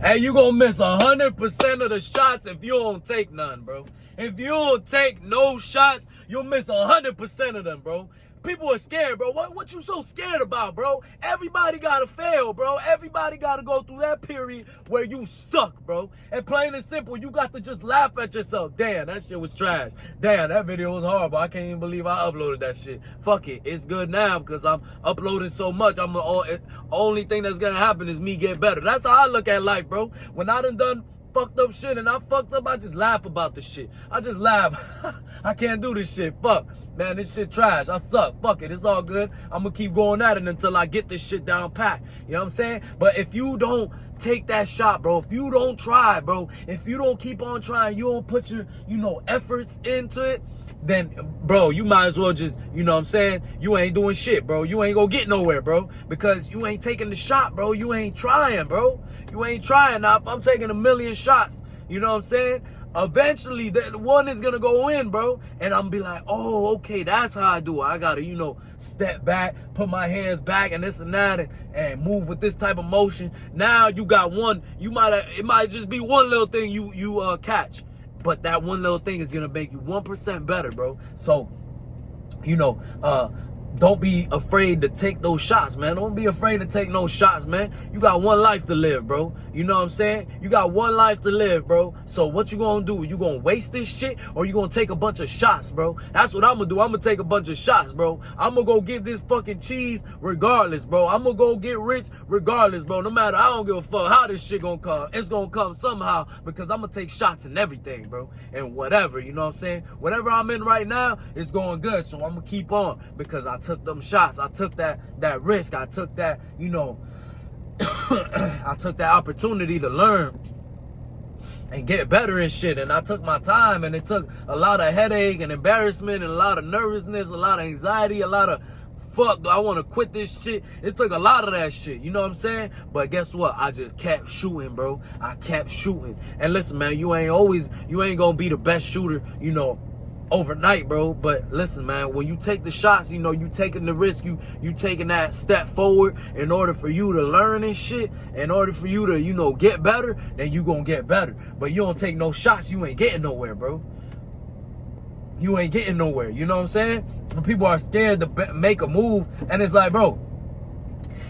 And you gonna miss 100% of the shots if you don't take none, bro. If you don't take no shots, you'll miss 100% of them, bro. People are scared, bro. What you so scared about, bro? Everybody gotta fail, bro. Everybody gotta go through that period where you suck, bro. And plain and simple, you got to just laugh at yourself. Damn, that shit was trash. Damn, that video was horrible. I can't even believe I uploaded that shit. Fuck it. It's good now because I'm uploading so much. Only thing that's gonna happen is me get better. That's how I look at life, bro. When I done fucked up shit and I fucked up, I just laugh about the shit. I just laugh. I can't do this shit. Fuck. Man, this shit trash. I suck. Fuck it. It's all good. I'm gonna keep going at it until I get this shit down pat. You know what I'm saying? But if you don't take that shot, bro, if you don't try, bro, if you don't keep on trying, you don't put your, efforts into it, then, bro, you might as well just, you know what I'm saying? You ain't doing shit, bro. You ain't gonna get nowhere, bro. Because you ain't taking the shot, bro. You ain't trying, bro. You ain't trying. Now, if I'm taking 1,000,000 shots, you know what I'm saying? Eventually, the one is gonna go in, bro. And I'm gonna be like, oh, okay, that's how I do it. I gotta, step back, put my hands back and this and that and move with this type of motion. Now you got one, it might just be one little thing you catch. But that one little thing is gonna make you 1% better, bro. So, don't be afraid to take those shots, man. Don't be afraid to take no shots, man. You got one life to live, bro. You know what I'm saying? You got one life to live, bro. So what you gonna do? You gonna waste this shit or you gonna take a bunch of shots, bro? That's what I'm gonna do. I'm gonna take a bunch of shots, bro. I'm gonna go get this fucking cheese regardless, bro. I'm gonna go get rich regardless, bro. No matter, I don't give a fuck how this shit gonna come. It's gonna come somehow because I'm gonna take shots and everything, bro. And whatever, you know what I'm saying? Whatever I'm in right now, it's going good. So I'm gonna keep on because I took them shots. I took that risk. I took that, I took that opportunity to learn and get better and shit. And I took my time and it took a lot of headache and embarrassment and a lot of nervousness, a lot of anxiety, a lot of fuck, do I want to quit this shit? It took a lot of that shit, you know what I'm saying? But guess what? I just kept shooting, bro. I kept shooting. And listen, man, you ain't gonna be the best shooter, overnight, bro. But listen, man, when you take the shots, you taking the risk, you taking that step forward in order for you to learn and shit, in order for you to, get better, then you gonna get better. But you don't take no shots, you ain't getting nowhere, bro. You ain't getting nowhere, you know what I'm saying? When people are scared to make a move, and it's like, bro,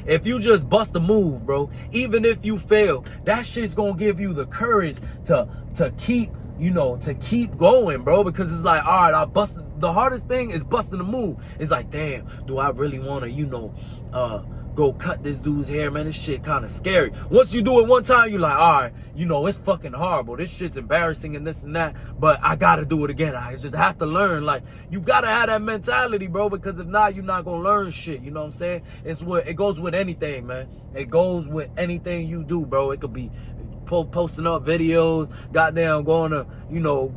if you just bust a move, bro, even if you fail, that shit's gonna give you the courage to keep, to keep going, bro, because it's like, all right, I busted. The hardest thing is busting the move. It's like, damn, do I really want to, go cut this dude's hair, man? This shit kind of scary. Once you do it one time, you're like, all right, it's fucking horrible. This shit's embarrassing and this and that, but I got to do it again. I just have to learn. Like, you got to have that mentality, bro, because if not, you're not going to learn shit. You know what I'm saying? It goes with anything, man. It goes with anything you do, bro. It could be posting up videos, goddamn going to,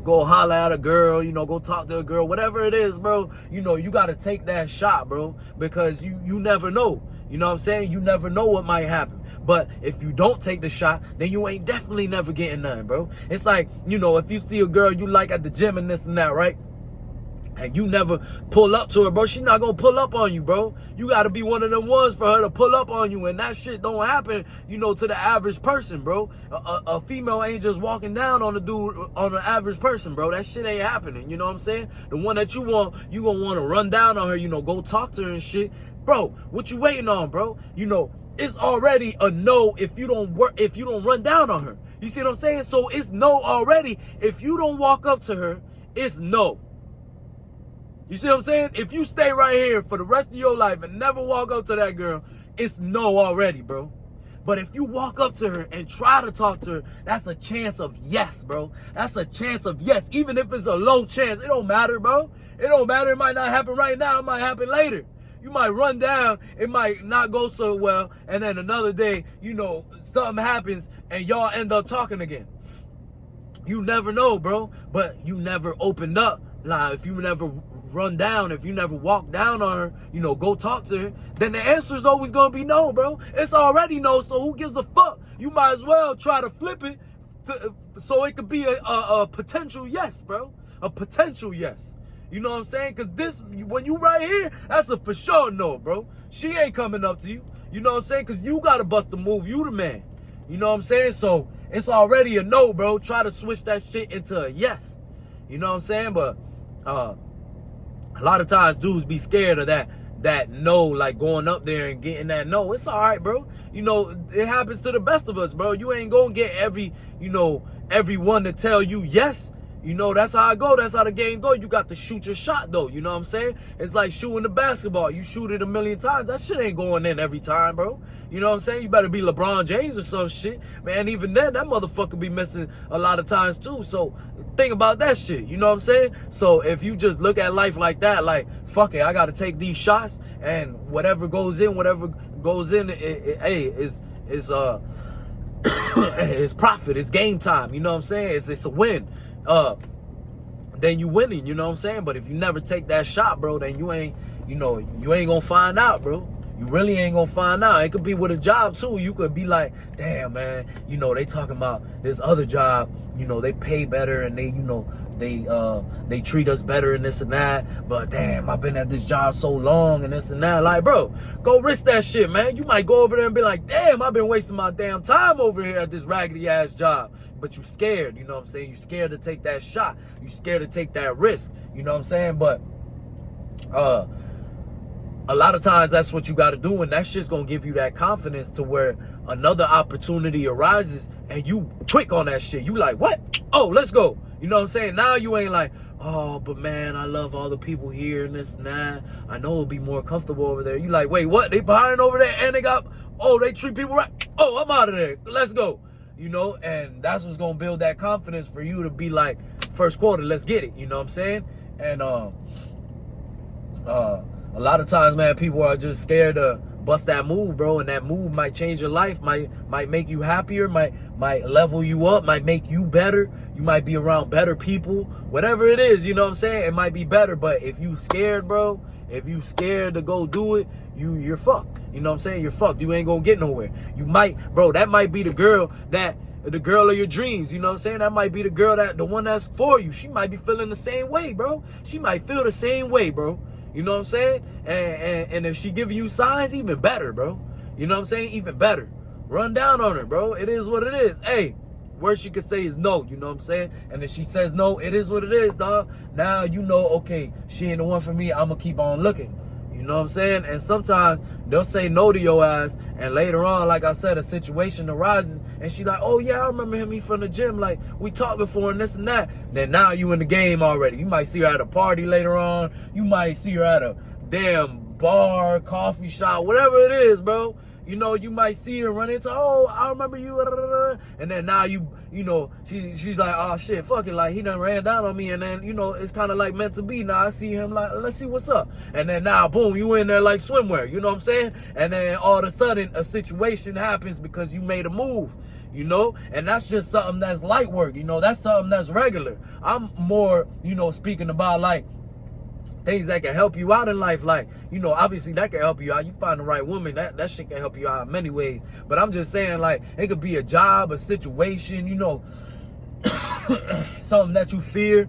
go holler at a girl, go talk to a girl, whatever it is, bro. You got to take that shot, bro, because you never know. You know what I'm saying? You never know what might happen. But if you don't take the shot, then you ain't definitely never getting none, bro. It's like, if you see a girl you like at the gym and this and that, right? And you never pull up to her, bro, she's not gonna pull up on you, bro. You gotta be one of them ones for her to pull up on you. And that shit don't happen, to the average person, bro. A female ain't just walking down on the dude, on the average person, bro. That shit ain't happening, you know what I'm saying? The one that you want, you gonna wanna run down on her, go talk to her and shit. Bro, what you waiting on, bro? It's already a no if you don't run down on her. You see what I'm saying? So it's no already. If you don't walk up to her, it's no. You see what I'm saying? If you stay right here for the rest of your life and never walk up to that girl, it's no already, bro. But if you walk up to her and try to talk to her, that's a chance of yes, bro. That's a chance of yes. Even if it's a low chance, it don't matter, bro. It don't matter. It might not happen right now. It might happen later. You might run down, it might not go so well, and then another day, something happens and y'all end up talking again. You never know, bro, but you never opened up. Like, if you never run down, if you never walk down on her, go talk to her, then the answer is always going to be no, bro. It's already no, so who gives a fuck? You might as well try to flip it so it could be a potential yes, bro. A potential yes. You know what I'm saying? Because when you right here, that's a for sure no, bro. She ain't coming up to you. You know what I'm saying? Because you got to bust the move. You the man. You know what I'm saying? So it's already a no, bro. Try to switch that shit into a yes. You know what I'm saying? But a lot of times dudes be scared of that no, like going up there and getting that no. It's all right, bro. You know, it happens to the best of us, bro. You ain't gonna get everyone to tell you yes. You know, that's how I go. That's how the game go. You got to shoot your shot, though. You know what I'm saying? It's like shooting the basketball. You shoot it a million times. That shit ain't going in every time, bro. You know what I'm saying? You better be LeBron James or some shit. Man, even then, that motherfucker be missing a lot of times, too. So think about that shit. You know what I'm saying? So if you just look at life like that, like, fuck it, I got to take these shots, and whatever goes in, it's profit. It's game time. You know what I'm saying? It's a win. Then you winning, you know what I'm saying? But if you never take that shot, bro, then you ain't gonna find out, bro. You really ain't gonna find out. It could be with a job too. You could be like, damn, man, you know, they talking about this other job, you know, they pay better and they, you know, they treat us better and this and that. But damn, I've been at this job so long and this and that. Like, bro, go risk that shit, man. You might go over there and be like, damn, I've been wasting my damn time over here at this raggedy ass job. But you scared, you know what I'm saying? You scared to take that shot. You scared to take that risk, you know what I'm saying? But a lot of times that's what you got to do, and that shit's gonna give you that confidence to where another opportunity arises and you quick on that shit. You like, what? Oh, let's go. You know what I'm saying? Now you ain't like, oh, but man, I love all the people here and this and that. I know it'll be more comfortable over there. You like, wait, what? They hiring over there and they treat people right? Oh, I'm out of there. Let's go. You know, and that's what's gonna build that confidence for you to be like, first quarter, let's get it. You know what I'm saying? And a lot of times, man, people are just scared to bust that move, bro. And that move might change your life, might make you happier, might level you up, might make you better. You might be around better people, whatever it is. You know what I'm saying? It might be better, but if you scared, bro, if you scared to go do it, you're fucked. You know what I'm saying? You're fucked. You ain't gonna get nowhere. You might, bro, that might be the girl of your dreams. You know what I'm saying? That might be the one that's for you. She might be feeling the same way, bro. She might feel the same way, bro. You know what I'm saying? And if she giving you signs, even better, bro. You know what I'm saying? Even better. Run down on her, bro. It is what it is. Hey, worst she could say is no. You know what I'm saying? And if she says no, it is what it is, dog. Now you know, okay, she ain't the one for me. I'm going to keep on looking. You know what I'm saying? And sometimes they'll say no to your ass, and later on, like I said, a situation arises, and she like, oh yeah, I remember him from the gym, like we talked before and this and that. Then now you in the game already. You might see her at a party later on. You might see her at a damn bar, coffee shop, whatever it is, bro. You know, you might see her run into, oh, I remember you, and then now you know, she's like, oh shit, fuck it, like he done ran down on me, and then, you know, it's kind of like meant to be. Now I see him like, let's see what's up, and then now, boom, you in there like swimwear, you know what I'm saying? And then all of a sudden, a situation happens because you made a move, you know, and that's just something that's light work, you know, that's something that's regular. I'm more, you know, speaking about like, things that can help you out in life, like, you know, obviously that can help you out. You find the right woman, that shit can help you out in many ways. But I'm just saying, like, it could be a job, a situation, you know, something that you fear.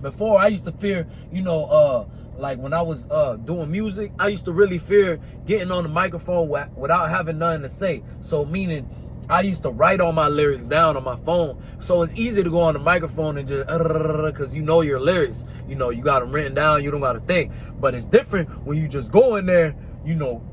Before, I used to fear, you know, like when I was doing music, I used to really fear getting on the microphone without having nothing to say. So meaning, I used to write all my lyrics down on my phone. So it's easy to go on the microphone and just, because you know your lyrics. You know, you got them written down, you don't got to think. But it's different when you just go in there, you know,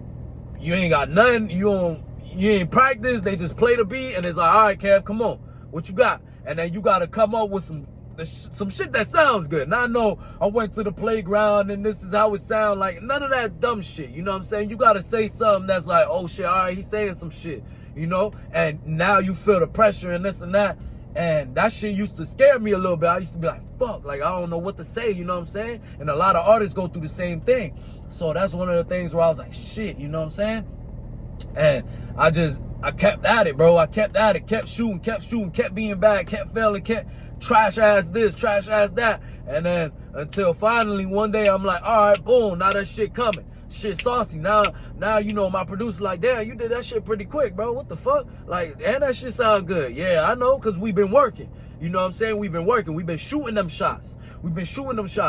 you ain't got nothing, you ain't practice, they just play the beat, and it's like, all right, Kev, come on, what you got? And then you got to come up with some shit that sounds good. Now I know I went to the playground and this is how it sound, like none of that dumb shit, you know what I'm saying? You got to say something that's like, oh shit, all right, he's saying some shit. You know, and now you feel the pressure and this and that. And that shit used to scare me a little bit. I used to be like, fuck, like, I don't know what to say, you know what I'm saying? And a lot of artists go through the same thing. So that's one of the things where I was like, shit, you know what I'm saying? And I kept at it, bro. I kept at it, kept shooting, kept being bad, kept failing, kept trash ass this, trash ass that. And then until finally one day I'm like, all right, boom, now that shit coming. shit saucy. Now, you know, my producer like, damn, you did that shit pretty quick, bro. What the fuck? Like, and that shit sound good. Yeah, I know, because we've been working. You know what I'm saying? We've been working. We've been shooting them shots.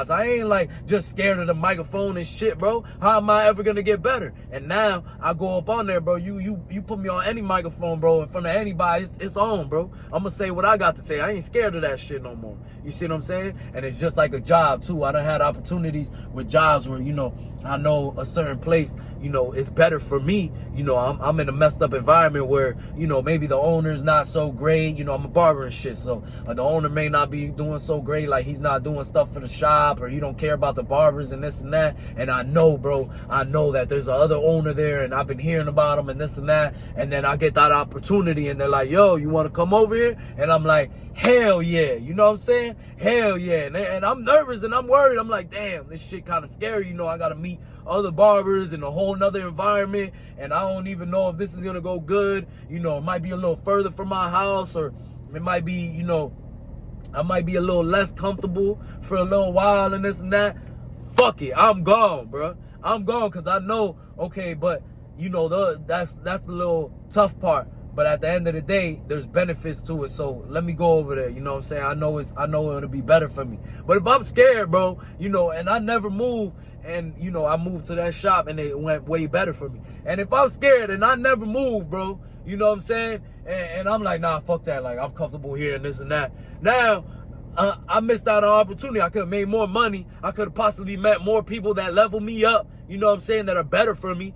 I ain't like just scared of the microphone and shit, bro. How am I ever gonna get better? And now I go up on there, bro. You put me on any microphone, bro, in front of anybody, it's on, bro. I'm gonna say what I got to say. I ain't scared of that shit no more. You see what I'm saying? And it's just like a job too. I done had opportunities with jobs where, you know, I know a certain place, you know, it's better for me. You know, I'm in a messed up environment where, you know, maybe the owner's not so great. You know, I'm a barber and shit, so the owner may not be doing so great. Like, he's not doing stuff for the shop, or he don't care about the barbers and this and that. And I know, bro, I know that there's another owner there, and I've been hearing about him and this and that. And then I get that opportunity, and they're like, yo, you want to come over here? And I'm like, hell yeah. You know what I'm saying? Hell yeah. And I'm nervous and I'm worried. I'm like, damn, this shit kind of scary. You know, I got to meet other barbers in a whole nother environment, and I don't even know if this is going to go good. You know, it might be a little further from my house, or it might be, you know, I might be a little less comfortable for a little while and this and that. Fuck it. I'm gone, bro. I'm gone, because I know, okay, but, you know, that's the little tough part. But at the end of the day, there's benefits to it. So let me go over there. You know what I'm saying? I know it'll be better for me. But if I'm scared, bro, you know, and I never move, and, you know, I moved to that shop and it went way better for me. And if I'm scared and I never move, bro, you know what I'm saying? And I'm like, nah, fuck that. Like, I'm comfortable here and this and that. Now, I missed out on opportunity. I could have made more money. I could have possibly met more people that level me up, you know what I'm saying, that are better for me.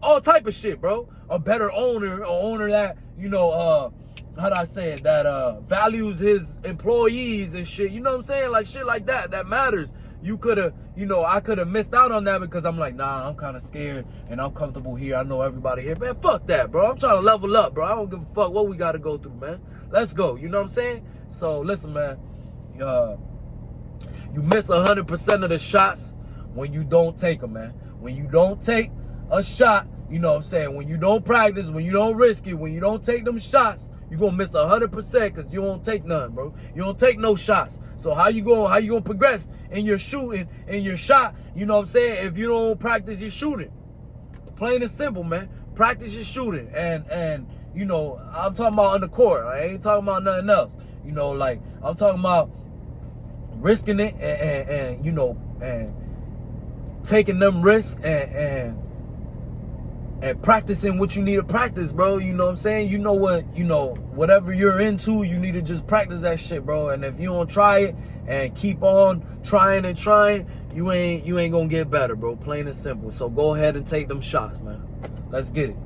All type of shit, bro. A better owner, an owner that, you know, how do I say it, that values his employees and shit. You know what I'm saying? Like, shit like that matters. You could have, you know, I could have missed out on that because I'm like, nah, I'm kind of scared and I'm comfortable here. I know everybody here. Man, fuck that, bro. I'm trying to level up, bro. I don't give a fuck what we got to go through, man. Let's go. You know what I'm saying? So, listen, man. You miss 100% of the shots when you don't take them, man. When you don't take a shot, you know what I'm saying? When you don't practice, when you don't risk it, when you don't take them shots, you're going to miss 100% because you don't take none, bro. You don't take no shots. So how you going to progress in your shooting, in your shot, you know what I'm saying, if you don't practice your shooting? Plain and simple, man. Practice your shooting. And you know, I'm talking about on the court. I ain't talking about nothing else. You know, like, I'm talking about risking it and you know, and taking them risks and practicing what you need to practice, bro. You know what I'm saying? You know what, you know, whatever you're into, you need to just practice that shit, bro. And if you don't try it and keep on trying and trying, you ain't gonna get better, bro. Plain and simple. So go ahead and take them shots, man. Let's get it.